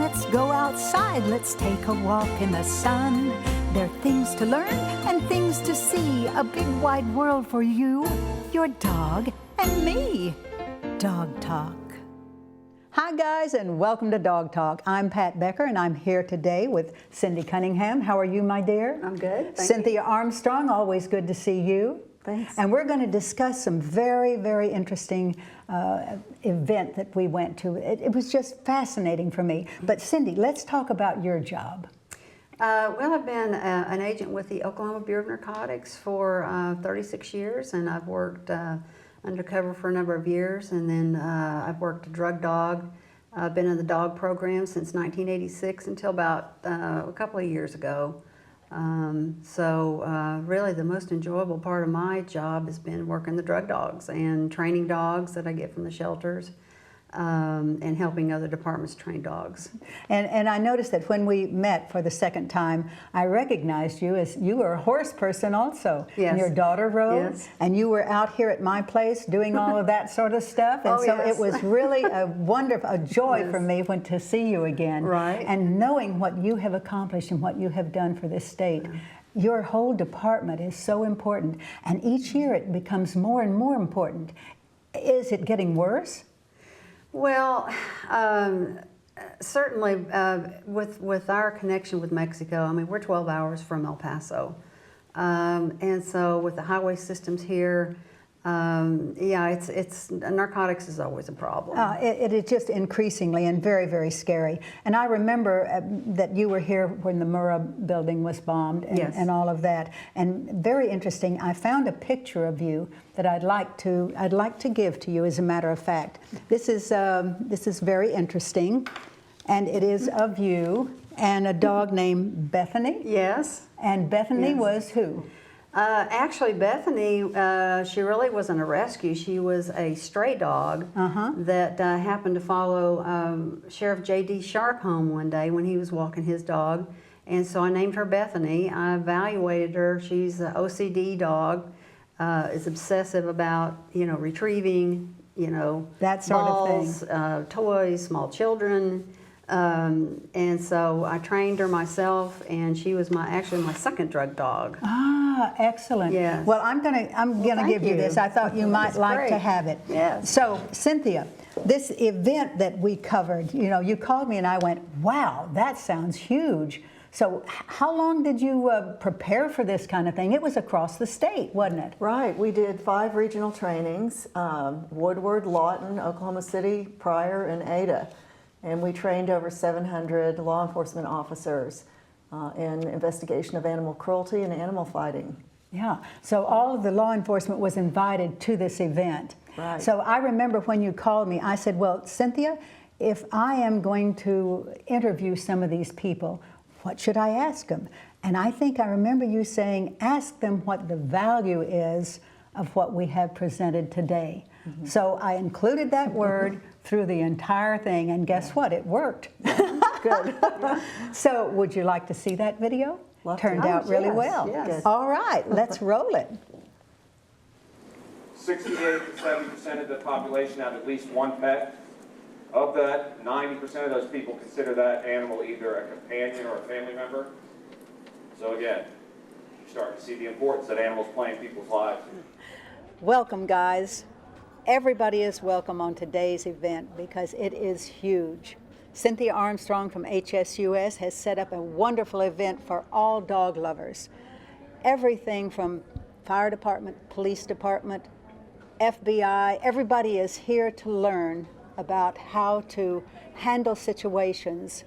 let's go outside, let's take a walk in the sun. There are things to learn and things to see, a big wide world for you, your dog, and me. Dog Talk. Hi guys, and welcome to Dog Talk. I'm Pat Becker, and I'm here today with Cindy Cunningham. How are you, my dear? I'm good, thank Cynthia Armstrong, always good to see you. Thanks. And we're going to discuss some very, very interesting event that we went to. It was just fascinating for me. But Cindy, let's talk about your job. Well, I've been an agent with the Oklahoma Bureau of Narcotics for 36 years, and I've worked undercover for a number of years, and then I've worked a drug dog. I've been in the dog program since 1986 until about a couple of years ago. Really the most enjoyable part of my job has been working the drug dogs and training dogs that I get from the shelters. And helping other departments train dogs. And I noticed that when we met for the second time, I recognized you as you were a horse person also. Yes. And your daughter rode, yes. And you were out here at my place doing all of that sort of stuff. And so yes. It was really a joy Yes. for me to see you again. Right. And knowing what you have accomplished and what you have done for this state. Your whole department is so important, and each year it becomes more and more important. Is it getting worse? Well, certainly with our connection with Mexico, I mean, we're 12 hours from El Paso. And so with the highway systems here, it's narcotics is always a problem. It is just increasingly and very, very scary. And I remember that you were here when the Murrah building was bombed and, yes. and all of that. And very interesting, I found a picture of you that I'd like to give to you, as a matter of fact. This is very interesting, and it is of you and a dog named Bethany. Yes. And Bethany Yes. was who? Actually, Bethany, she really wasn't a rescue. She was a stray dog that happened to follow Sheriff J.D. Sharp home one day when he was walking his dog. And so I named her Bethany. I evaluated her. She's an OCD dog, is obsessive about, retrieving, that sort balls, of thing. Toys, small children. And so I trained her myself, and she was actually my second drug dog. Ah, excellent. Yes. Well, I'm gonna give you this. I thought you might That's like great. to have it. Yes. So, Cynthia, this event that we covered, you called me and I went, wow, that sounds huge. So how long did you prepare for this kind of thing? It was across the state, wasn't it? Right. We did 5 regional trainings, Woodward, Lawton, Oklahoma City, Pryor, and Ada. And we trained over 700 law enforcement officers in investigation of animal cruelty and animal fighting. Yeah. So all of the law enforcement was invited to this event. Right. So I remember when you called me, I said, well, Cynthia, if I am going to interview some of these people, what should I ask them? And I think I remember you saying, ask them what the value is of what we have presented today. Mm-hmm. So I included that word through the entire thing, and guess what? It worked. Good. So would you like to see that video? Turned out really yes, well. yes. All right, let's roll it. 68 to 70% of the population have at least one pet. Of that, 90% of those people consider that animal either a companion or a family member. So again, you're starting to see the importance that animals play in people's lives. Welcome, guys. Everybody is welcome on today's event because it is huge. Cynthia Armstrong from HSUS has set up a wonderful event for all dog lovers. Everything from fire department, police department, FBI, everybody is here to learn about how to handle situations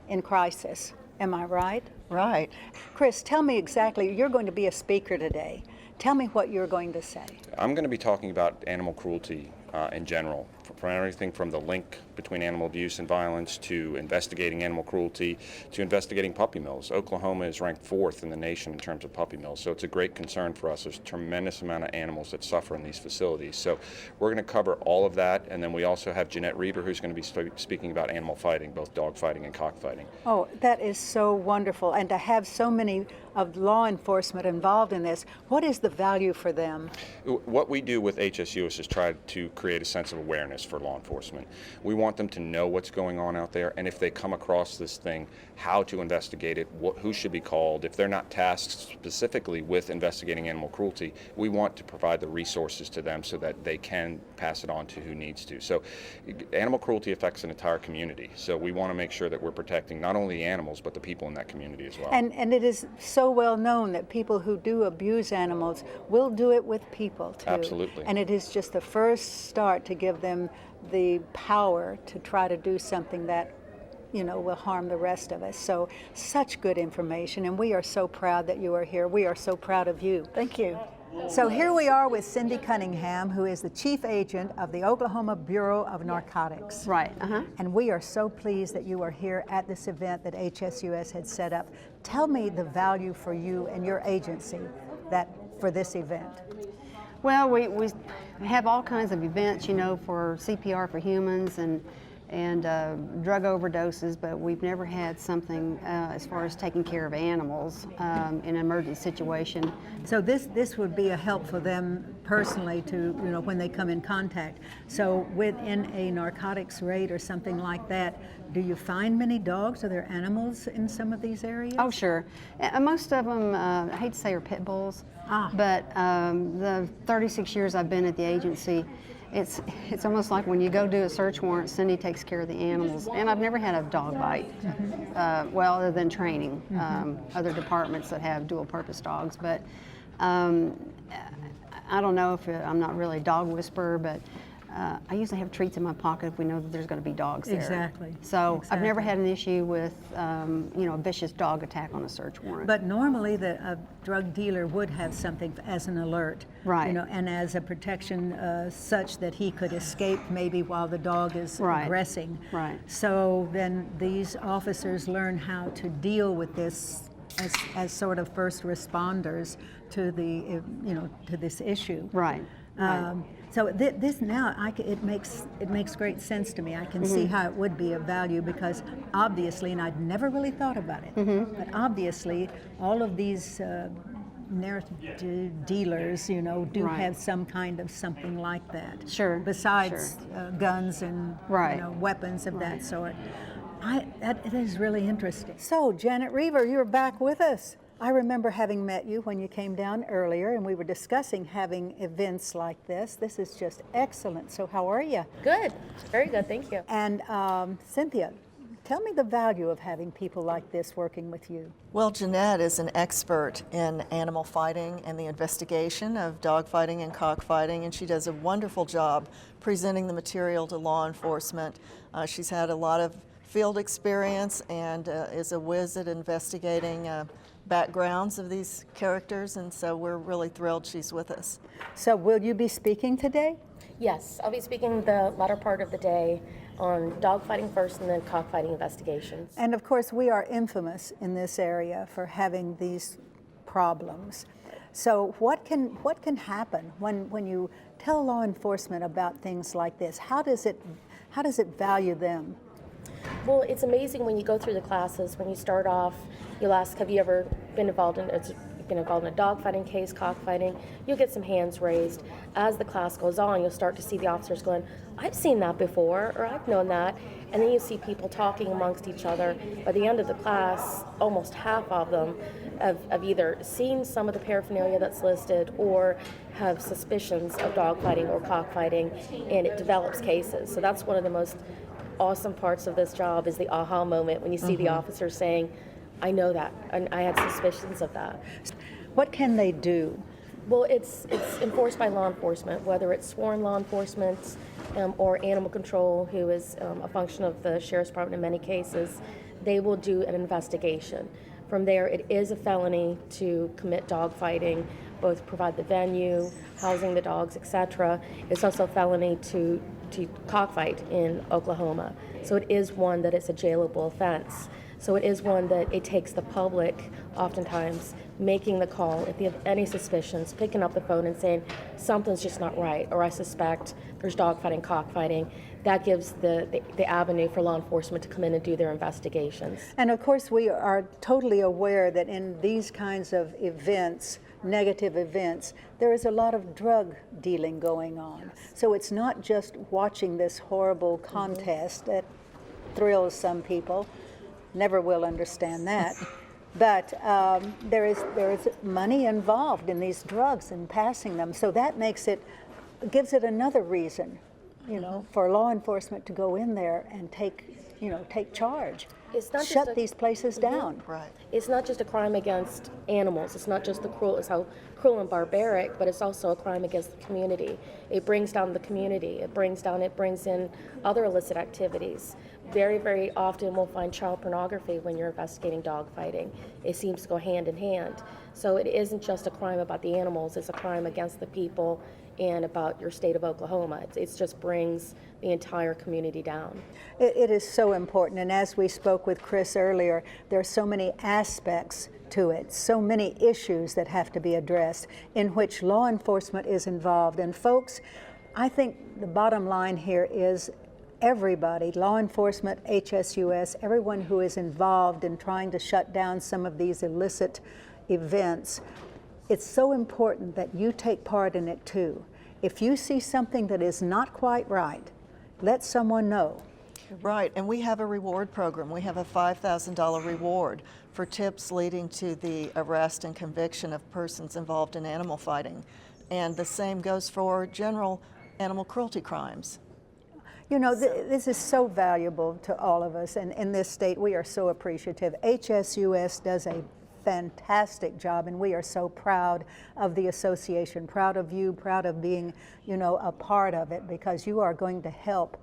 in crisis. Am I right? Right. Chris, tell me exactly, you're going to be a speaker today. Tell me what you're going to say. I'm going to be talking about animal cruelty in general, from everything from the link between animal abuse and violence to investigating animal cruelty to investigating puppy mills. Oklahoma is ranked 4th in the nation in terms of puppy mills, so it's a great concern for us. There's a tremendous amount of animals that suffer in these facilities. So we're going to cover all of that, and then we also have Jeanette Reever, who's going to be speaking about animal fighting, both dog fighting and cockfighting. Oh, that is so wonderful, and to have so many of law enforcement involved in this, what is the value for them? What we do with HSUS is try to create a sense of awareness. awareness for law enforcement. We want them to know what's going on out there, and if they come across this thing, how to investigate it, who should be called. If they're not tasked specifically with investigating animal cruelty, we want to provide the resources to them so that they can pass it on to who needs to. So animal cruelty affects an entire community, so we want to make sure that we're protecting not only the animals but the people in that community as well. And it is so well known that people who do abuse animals will do it with people too. Absolutely. And it is just the first start to give them the power to try to do something that will harm the rest of us. So such good information, and we are so proud that you are here. We are so proud of you. Thank you. So here we are with Cindy Cunningham, who is the chief agent of the Oklahoma Bureau of Narcotics. Right. And we are so pleased that you are here at this event that HSUS had set up. Tell me the value for you and your agency for this event. Well, we have all kinds of events, for CPR for humans and drug overdoses, but we've never had something as far as taking care of animals in an emergency situation. So this would be a help for them personally to, when they come in contact. So within a narcotics raid or something like that, do you find many dogs? Are there animals in some of these areas? Oh, sure. Most of them, I hate to say, are pit bulls, but the 36 years I've been at the agency, it's almost like when you go do a search warrant, Cindy takes care of the animals. And I've never had a dog bite, other than training, other departments that have dual purpose dogs. But I don't know if I'm not really a dog whisperer, but I usually have treats in my pocket if we know that there's going to be dogs there. Exactly. So I've never had an issue with, a vicious dog attack on a search warrant. But normally a drug dealer would have something as an alert. Right. And as a protection such that he could escape maybe while the dog is aggressing. Right. So then these officers learn how to deal with this as sort of first responders to to this issue. Right. So this now, it makes great sense to me. I can see how it would be of value because obviously, and I'd never really thought about it, but obviously all of these dealers, do have some kind of something like that. Sure. Besides guns and weapons of that sort. That is really interesting. So, Janet Reever, you're back with us. I remember having met you when you came down earlier, and we were discussing having events like this. This is just excellent. So how are you? Good. Very good. Thank you. And Cynthia, tell me the value of having people like this working with you. Well, Jeanette is an expert in animal fighting and the investigation of dog fighting and cockfighting, and she does a wonderful job presenting the material to law enforcement. She's had a lot of field experience and is a whiz at investigating backgrounds of these characters, and so we're really thrilled she's with us. So will you be speaking today? Yes, I'll be speaking the latter part of the day on dogfighting first and then cockfighting investigations. And of course, we are infamous in this area for having these problems. So what can happen when you tell law enforcement about things like this? How does it value them? Well, it's amazing when you go through the classes. When you start off, you'll ask, have you ever been involved in a dogfighting case, cockfighting? You'll get some hands raised. As the class goes on, you'll start to see the officers going, I've seen that before, or I've known that. And then you see people talking amongst each other. By the end of the class, almost half of them have either seen some of the paraphernalia that's listed or have suspicions of dogfighting or cockfighting, and it develops cases. So that's one of the most awesome parts of this job is the aha moment when you see the officer saying, I know that, and I had suspicions of that. What can they do? Well, it's enforced by law enforcement, whether it's sworn law enforcement or animal control, who is a function of the Sheriff's Department in many cases. They will do an investigation. From there, it is a felony to commit dog fighting, both provide the venue, housing the dogs, etc. It's also a felony to cockfight in Oklahoma. So it is one that it's a jailable offense. So it is one that it takes the public, oftentimes, making the call if they have any suspicions, picking up the phone and saying, something's just not right, or I suspect there's dogfighting, cockfighting. That gives the avenue for law enforcement to come in and do their investigations. And of course, we are totally aware that in these kinds of events, negative events, there is a lot of drug dealing going on. So it's not just watching this horrible contest that thrills some people. Never will understand that. But there is money involved in these drugs and passing them. So that gives it another reason, for law enforcement to go in there and take charge. It's not Shut these places down. Right. It's not just a crime against animals. It's not just it's how cruel and barbaric, but it's also a crime against the community. It brings down the community. It brings in other illicit activities. Very, very often we'll find child pornography when you're investigating dog fighting. It seems to go hand in hand. So it isn't just a crime about the animals, it's a crime against the people and about your state of Oklahoma. It just brings the entire community down. It is so important, and as we spoke with Chris earlier, there are so many aspects to it, so many issues that have to be addressed in which law enforcement is involved. And folks, I think the bottom line here is everybody, law enforcement, HSUS, everyone who is involved in trying to shut down some of these illicit events, it's so important that you take part in it too. If you see something that is not quite right, let someone know. Right, and we have a reward program. We have a $5,000 reward for tips leading to the arrest and conviction of persons involved in animal fighting. And the same goes for general animal cruelty crimes. This is so valuable to all of us, and in this state we are so appreciative. HSUS does a fantastic job, and we are so proud of the association, proud of you, proud of being, a part of it, because you are going to help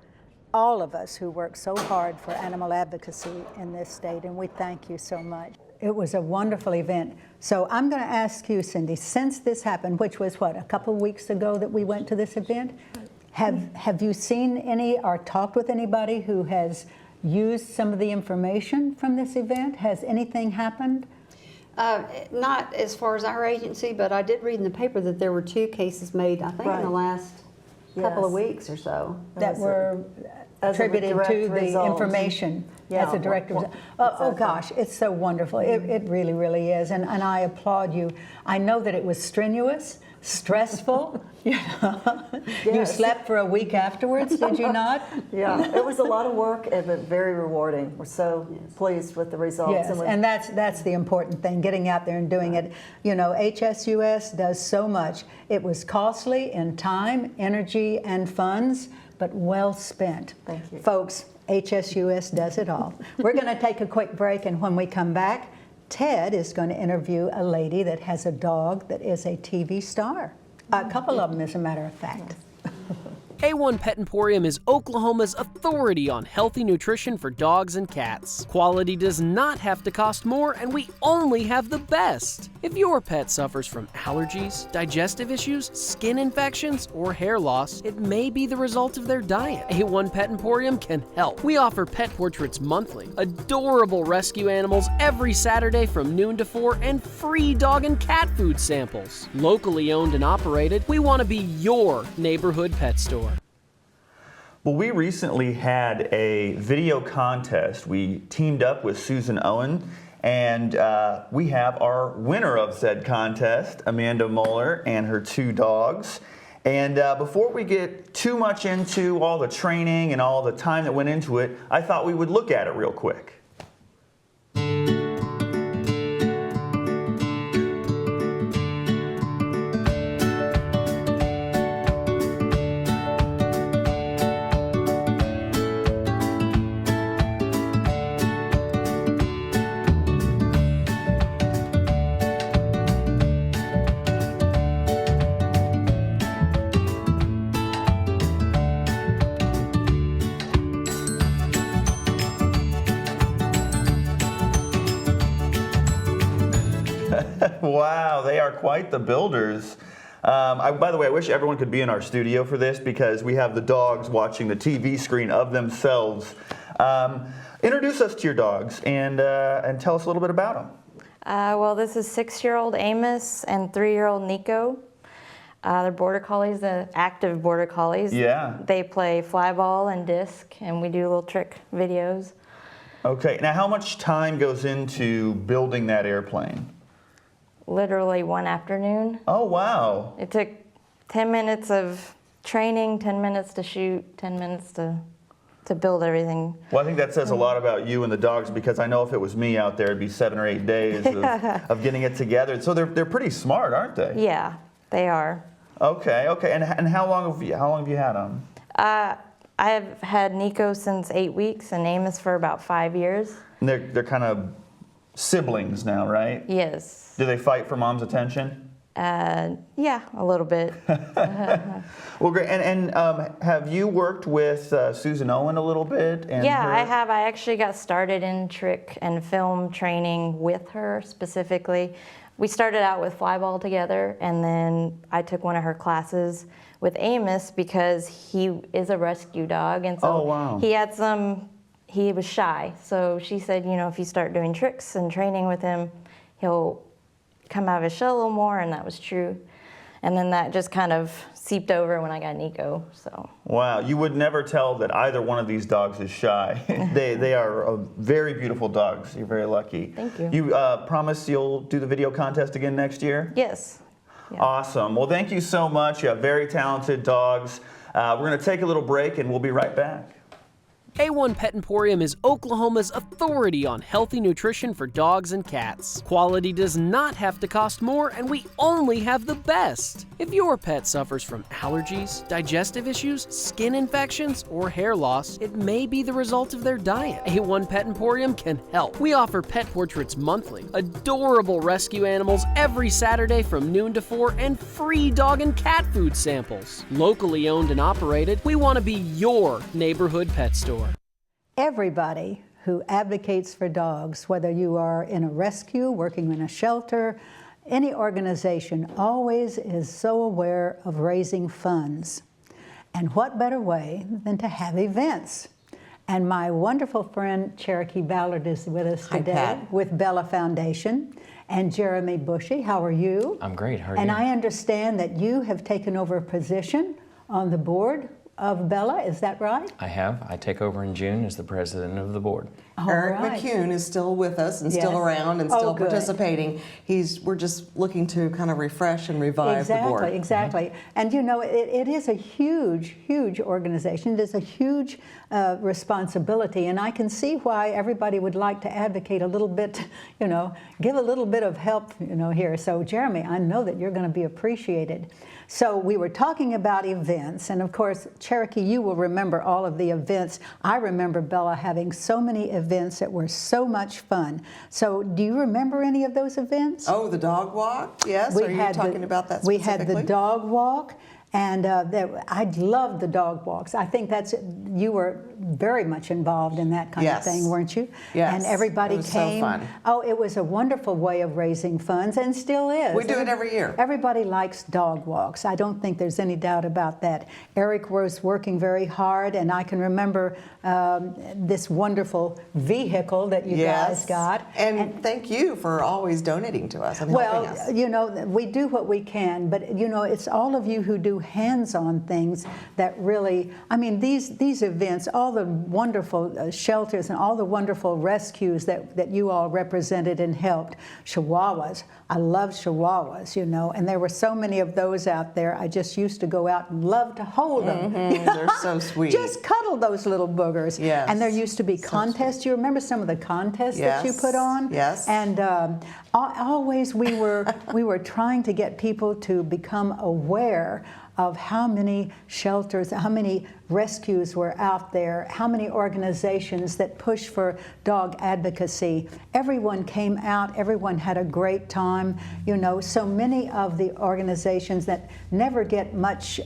all of us who work so hard for animal advocacy in this state, and we thank you so much. It was a wonderful event. So I'm going to ask you, Cindy, since this happened, which was a couple of weeks ago that we went to this event, have you seen any or talked with anybody who has used some of the information from this event? Has anything happened? Not as far as our agency, but I did read in the paper that there were 2 cases made, I think, in the last couple of weeks or so. That were attributed to the information as a direct result. Oh gosh, it's so wonderful. It really, really is. And I applaud you. I know that it was strenuous, stressful. You slept for a week afterwards, did you not? Yeah, it was a lot of work, but very rewarding. We're so pleased with the results. Yes, and that's the important thing, getting out there and doing it. HSUS does so much. It was costly in time, energy, and funds, but well spent. Thank you. Folks, HSUS does it all. We're going to take a quick break, and when we come back, Ted is going to interview a lady that has a dog that is a TV star. A couple of them, as a matter of fact. A1 Pet Emporium is Oklahoma's authority on healthy nutrition for dogs and cats. Quality does not have to cost more, and we only have the best. If your pet suffers from allergies, digestive issues, skin infections, or hair loss, it may be the result of their diet. A1 Pet Emporium can help. We offer pet portraits monthly, adorable rescue animals every Saturday from noon to 4, and free dog and cat food samples. Locally owned and operated, we want to be your neighborhood pet store. Well, we recently had a video contest. We teamed up with Susan Owen, and we have our winner of said contest, Amanda Muller, and her 2 dogs. And before we get too much into all the training and all the time that went into it, I thought we would look at it real quick. Wow, they are quite the builders. By the way, I wish everyone could be in our studio for this because we have the dogs watching the TV screen of themselves. Introduce us to your dogs and tell us a little bit about them. Well, this is 6-year-old Amos and 3-year-old Nico. They're border collies, the active border collies. Yeah. They play fly ball and disc, and we do little trick videos. Okay, now how much time goes into building that airplane? literally one afternoon. Oh, wow. It took 10 minutes of training, 10 minutes to shoot, 10 minutes to build everything. Well, I think that says a lot about you and the dogs, because I know if it was me out there, it'd be 7 or 8 days of getting it together. So they're pretty smart, aren't they? Yeah, they are. Okay. And how long have you had them? I've had Nico since 8 weeks and Amos for about 5 years. And they're kind of siblings now, right? Yes. Do they fight for mom's attention? Yeah, a little bit. Well, great. And have you worked with Susan Owen a little bit? And Yeah, her? I have. I actually got started in trick and film training with her specifically. We started out with flyball together, and then I took one of her classes with Amos because he is a rescue dog, and so Oh, wow. he was shy. So she said, you know, if you start doing tricks and training with him, he'll come out of his shell a little more, and that was true. And then that just kind of seeped over when I got Nico. So. Wow, you would never tell that either one of these dogs is shy. They are very beautiful dogs. You're very lucky. Thank you. You promise you'll do the video contest again next year? Yes. Yeah. Awesome. Well, thank you so much. You have very talented dogs. We're going to take a little break, and we'll be right back. A1 Pet Emporium is Oklahoma's authority on healthy nutrition for dogs and cats. Quality does not have to cost more, and we only have the best. If your pet suffers from allergies, digestive issues, skin infections, or hair loss, it may be the result of their diet. A1 Pet Emporium can help. We offer pet portraits monthly, adorable rescue animals every Saturday from noon to 4, and free dog and cat food samples. Locally owned and operated, we want to be your neighborhood pet store. Everybody who advocates for dogs, whether you are in a rescue, working in a shelter, any organization, always is so aware of raising funds. And what better way than to have events? And my wonderful friend Cherokee Ballard is with us today. Hi, Pat. With Bella Foundation. And Jeremy Bushy, how are you? I'm great. How are and you? I understand that you have taken over a position on the board of Bella, is that right? I have. I take over in June as the president of the board. Eric All right. McCune is still with us and still Yes. around and Oh, still good. participating. We're just looking to kind of refresh and revive the board. Exactly. And you know, it is a huge, huge organization. It is a huge responsibility, and I can see why everybody would like to advocate a little bit, you know, give a little bit of help, you know, here. So Jeremy, I know that you're going to be appreciated. So we were talking about events, and of course, Cherokee, you will remember all of the events. I remember Bella having so many events that were so much fun. So do you remember any of those events? Oh, the dog walk? Yes. Are you talking about that We specifically? had the dog walk, and I loved the dog walks. I think you were very much involved in that kind Yes. of thing, weren't you? Yes. And everybody It was so came. fun. Oh, it was a wonderful way of raising funds, and still is. We do it every year. Everybody likes dog walks. I don't think there's any doubt about that. Eric was working very hard, and I can remember this wonderful vehicle that you guys got. And thank you for always donating to us and helping us. Well, you know, we do what we can, but you know, it's all of you who do hands-on things that really, I mean, these events, all the wonderful shelters and all the wonderful rescues that you all represented and helped. Chihuahuas, I love Chihuahuas, you know, and there were so many of those out there. I just used to go out and love to hold them. They're so sweet. Just cuddle those little boogers. Yes. And there used to be contests. You remember some of the contests that you put on? Yes. And always we were trying to get people to become aware of how many shelters, how many rescues were out there, how many organizations that push for dog advocacy. Everyone came out, everyone had a great time. You know, so many of the organizations that never get much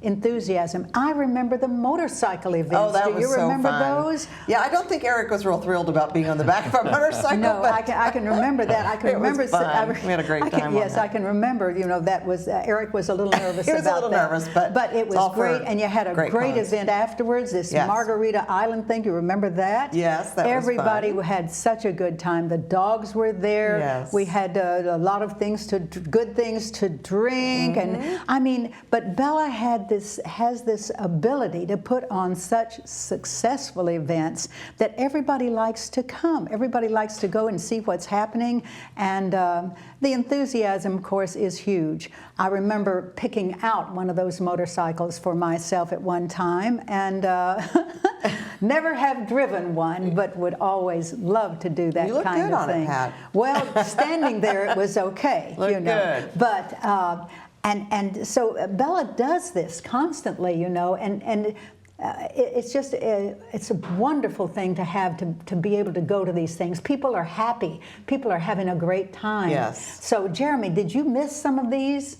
enthusiasm. I remember the motorcycle events. Oh, that Do was you so remember fun. those? Yeah, I don't think Eric was real thrilled about being on the back of a motorcycle. No, but I can remember that. I can it was remember. fun. We had a great time on Yes, that. I can remember. You know, that was Eric was a little nervous He was a about little that. nervous, but it it's all was for great, and you had a great great tons. event afterwards, this Yes. Margarita Island thing. You remember that? Yes, that was Everybody fun. had such a good time. The dogs were there. Yes. We had a lot of good things to drink, and I mean, but Bella has this ability to put on such successful events that everybody likes to come. Everybody likes to go and see what's happening, and the enthusiasm, of course, is huge. I remember picking out one of those motorcycles for myself at one time, and never have driven one, but would always love to do that You look kind good of on it, thing. Pat. Well, standing there, it was okay, Look you know. good. But and so Bella does this constantly, you know, and it's just it's a wonderful thing to have to be able to go to these things. People are happy. People are having a great time. Yes. So Jeremy, did you miss some of these?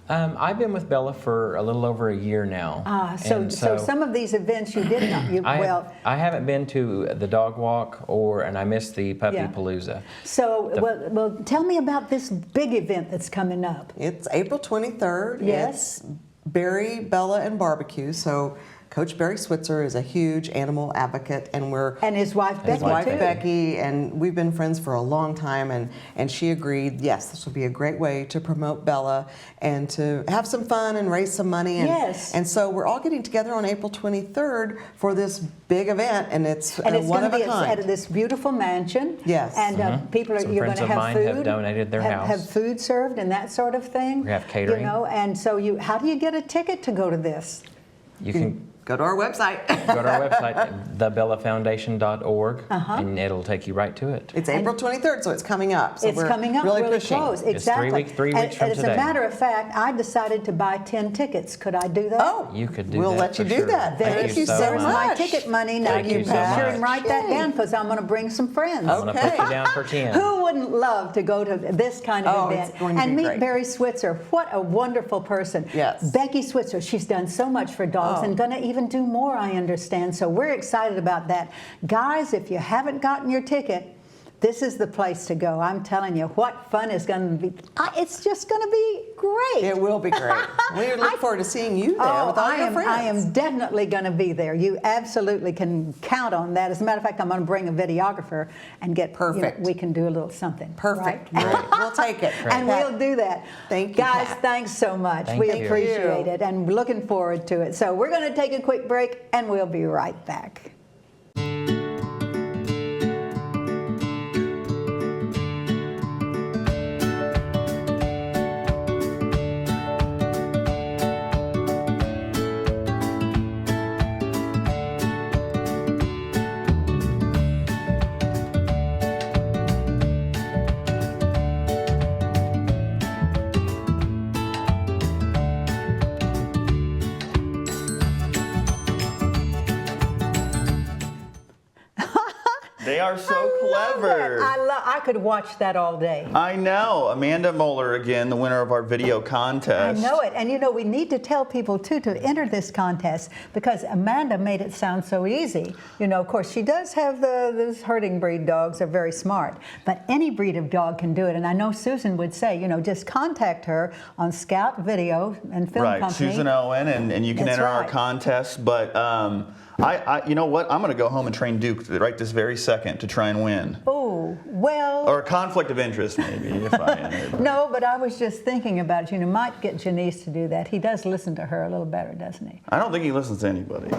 I've been with Bella for a little over a year now. So some of these events you did not. I haven't been to the dog walk and I missed the Puppy Yeah. Palooza. So well, tell me about this big event that's coming up. It's April 23rd. Yes. It's Barry, Bella, and Barbecue. So Coach Barry Switzer is a huge animal advocate, and his wife Becky his wife too. Becky, and we've been friends for a long time, and she agreed, yes, this would be a great way to promote Bella and to have some fun and raise some money. And, Yes. And so we're all getting together on April 23rd for this big event, and it's And it's one going of to a be kind. at this beautiful mansion. Yes. And people are Some you're going friends to of have mine food. have donated their house. Have food served and that sort of thing. We have catering. You know, and so how do you get a ticket to go to this? You can Go to our website. go to our website, thebellafoundation.org, and it'll take you right to it. It's April 23rd, so it's coming up. So It's we're coming up really, really pushing. close. It's Exactly. 3 weeks from As a today. matter of fact, I decided to buy 10 tickets. Could I do that? Oh, You could do we'll that let you for do sure. that. There's Thank you so there's my much. ticket money. Now Thank you you be so sure and much. write that Yay. down because I'm going to bring some friends. I'm going to put you down for 10. Who wouldn't love to go to this kind of Oh, event it's going to and be meet great. Barry Switzer? What a wonderful person. Yes. Becky Switzer, she's done so much for dogs and going to even do more, I understand. So we're excited about that. Guys, if you haven't gotten your ticket, this is the place to go. I'm telling you, what fun is going to be. It's just going to be great. It will be great. We look forward to seeing you there with all your friends. I am definitely going to be there. You absolutely can count on that. As a matter of fact, I'm going to bring a videographer and get Perfect. we can do a little something. Perfect. Right? We'll take it. And we'll do that. Thank you, Guys, Pat. thanks so much. Thank we you. appreciate it and we're looking forward to it. So we're going to take a quick break and we'll be right back. They are so clever. I could watch that all day. I know. Amanda Moeller, again, the winner of our video I contest. know it. And you know, we need to tell people too to enter this contest because Amanda made it sound so easy. You know, of course, she does have those herding breed dogs are very smart, but any breed of dog can do it. And I know Susan would say, you know, just contact her on Scout Video and Film Right, Company. Susan Owen, and you can That's enter our right. contest. But I, you know what? I'm going to go home and train Duke right this very second to try and win. Oh, well. Or a conflict of interest, maybe, if I enter. But- No, but I was just thinking about it. You know, might get Janice to do that. He does listen to her a little better, doesn't he? I don't think he listens to anybody.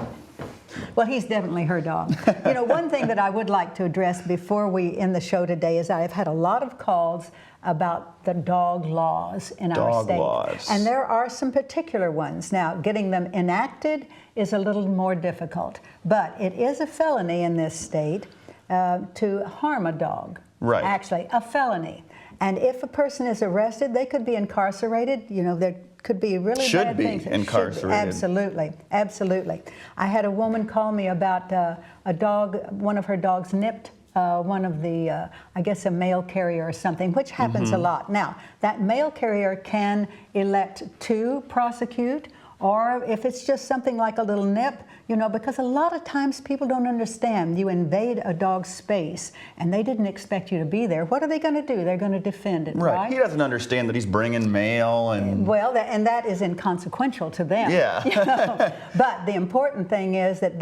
Well, he's definitely her dog. You know, one thing that I would like to address before we end the show today is I've had a lot of calls about the dog laws in our Dog state. laws. And there are some particular ones. Now, getting them enacted is a little more difficult, but it is a felony in this state to harm a dog. Right. Actually, a felony. And if a person is arrested, they could be incarcerated. You know, there could be really Should bad be things. It should be. incarcerated. Absolutely, absolutely. I had a woman call me about a dog, one of her dogs nipped one of the, I guess a mail carrier or something, which happens a lot. Now, that mail carrier can elect to prosecute or if it's just something like a little nip, you know, because a lot of times people don't understand. You invade a dog's space and they didn't expect you to be there. What are they going to do? They're going to defend it, right? He doesn't understand that he's bringing mail and... Well, and that is inconsequential to them. Yeah. You know? But the important thing is that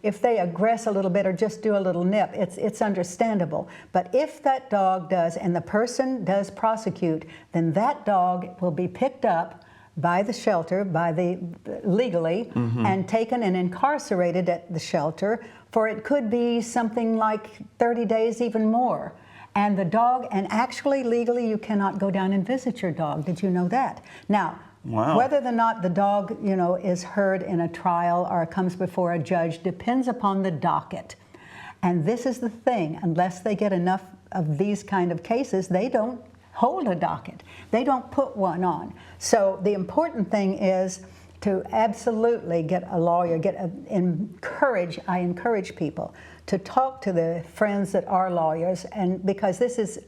if they aggress a little bit or just do a little nip, it's understandable. But if that dog does, and the person does prosecute, then that dog will be picked up by the shelter, legally, and taken and incarcerated at the shelter for it could be something like 30 days, even more. And the dog, and actually legally you cannot go down and visit your dog. Did you know that? Now, whether or not the dog, you know, is heard in a trial or comes before a judge depends upon the docket. And this is the thing, unless they get enough of these kind of cases, they don't hold a docket. They don't put one on. So the important thing is to absolutely get a lawyer, I encourage people to talk to the friends that are lawyers, and because this is,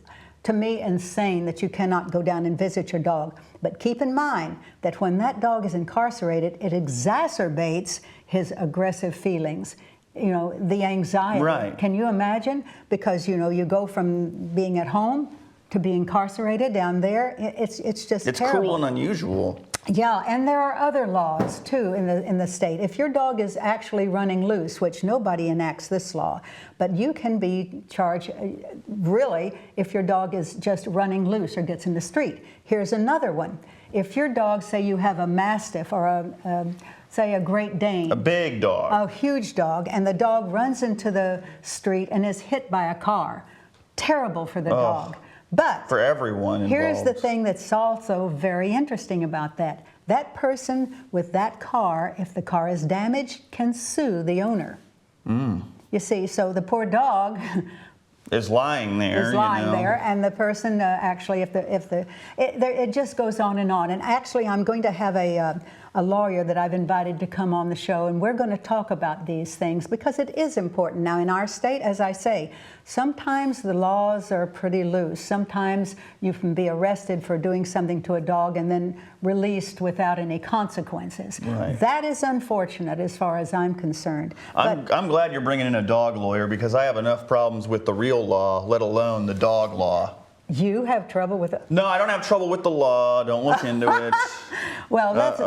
to me, insane that you cannot go down and visit your dog. But keep in mind that when that dog is incarcerated, it exacerbates his aggressive feelings. You know, the anxiety. Right. Can you imagine? Because, you know, you go from being at home to be incarcerated down there. It's just It's terrible. cruel and unusual. Yeah, and there are other laws too in the state. If your dog is actually running loose, which nobody enacts this law, but you can be charged really if your dog is just running loose or gets in the street. Here's another one. If your dog, say you have a Mastiff or say a Great Dane. A big dog. A huge dog, and the dog runs into the street and is hit by a car. Terrible for the dog. But for everyone involved. Here's the thing that's also very interesting about that. That person with that car, if the car is damaged, can sue the owner. You see, so the poor dog is lying there. There, and the person actually, it just goes on. And actually, I'm going to have a lawyer that I've invited to come on the show, and we're going to talk about these things because it is important. Now, in our state, as I say, sometimes the laws are pretty loose. Sometimes you can be arrested for doing something to a dog and then released without any consequences. Right. That is unfortunate as far as I'm concerned. I'm glad you're bringing in a dog lawyer because I have enough problems with the real law, let alone the dog law. You have trouble with it? No, I don't have trouble with the law. Don't look into it. Well, let's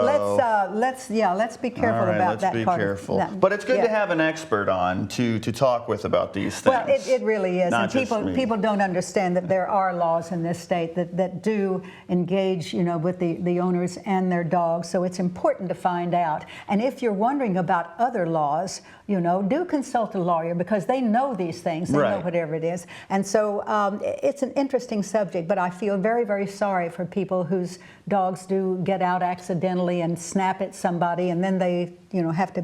be careful about that part. Let's be careful. But it's good to have an expert on to talk with about these things. Well, it really is. Not And people don't understand that there are laws in this state that do engage, you know, with the owners and their dogs. So it's important to find out. And if you're wondering about other laws, you know, do consult a lawyer because they know these things. They know whatever it is. And so it's an interesting subject, but I feel very, very sorry for people whose dogs do get out accidentally and snap at somebody, and then they, you know, have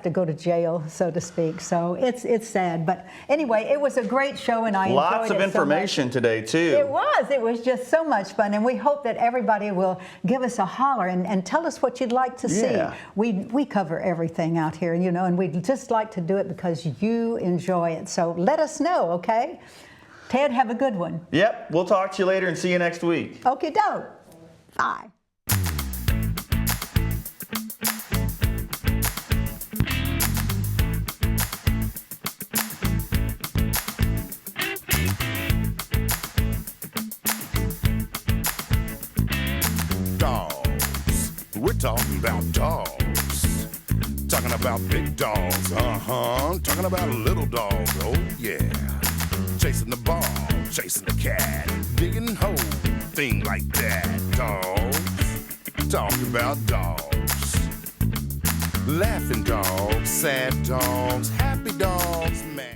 to go to jail, so to speak. So it's sad. But anyway, it was a great show, and I enjoyed it so much. Lots of information today, too. It was just so much fun, and we hope that everybody will give us a holler and tell us what you'd like to see. We cover everything out here, you know, and we'd just like to do it because you enjoy it. So let us know, okay? Ted, have a good one. Yep, we'll talk to you later and see you next week. Okay, doke. Bye. Dogs. We're talking about dogs. Talking about big dogs, Talking about little dogs, oh yeah. Chasing the ball, chasing the cat, digging hole, thing like that. Dogs, talking about dogs. Laughing dogs, sad dogs, happy dogs, man.